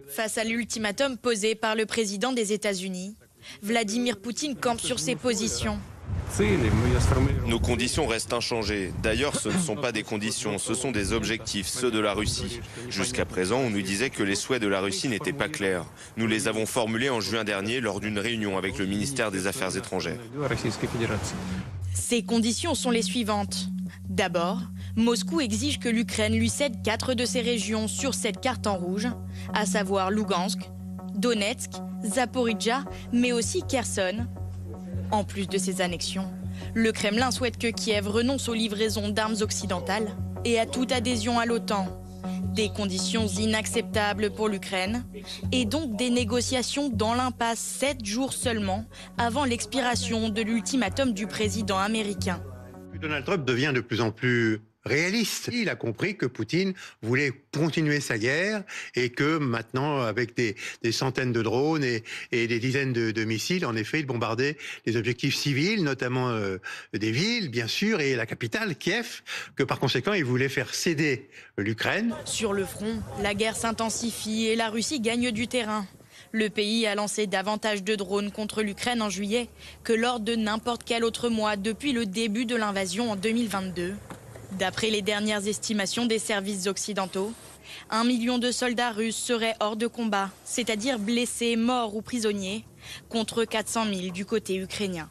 Face à l'ultimatum posé par le président des États-Unis, Vladimir Poutine campe sur ses positions. Nos conditions restent inchangées. D'ailleurs, ce ne sont pas des conditions, ce sont des objectifs, ceux de la Russie. Jusqu'à présent, on nous disait que les souhaits de la Russie n'étaient pas clairs. Nous les avons formulés en juin dernier lors d'une réunion avec le ministère des Affaires étrangères. Ces conditions sont les suivantes. D'abord, Moscou exige que l'Ukraine lui cède 4 de ses régions sur cette carte en rouge, à savoir Lugansk, Donetsk, Zaporijjia, mais aussi Kherson. En plus de ces annexions, le Kremlin souhaite que Kiev renonce aux livraisons d'armes occidentales et à toute adhésion à l'OTAN. Des conditions inacceptables pour l'Ukraine et donc des négociations dans l'impasse 7 jours seulement avant l'expiration de l'ultimatum du président américain. Donald Trump devient de plus en plus réaliste. Il a compris que Poutine voulait continuer sa guerre et que maintenant, avec des centaines de drones et des dizaines de missiles, en effet, il bombardait les objectifs civils, notamment des villes, bien sûr, et la capitale, Kiev, que par conséquent, il voulait faire céder l'Ukraine. Sur le front, la guerre s'intensifie et la Russie gagne du terrain. Le pays a lancé davantage de drones contre l'Ukraine en juillet que lors de n'importe quel autre mois depuis le début de l'invasion en 2022. D'après les dernières estimations des services occidentaux, 1 million de soldats russes seraient hors de combat, c'est-à-dire blessés, morts ou prisonniers, contre 400 000 du côté ukrainien.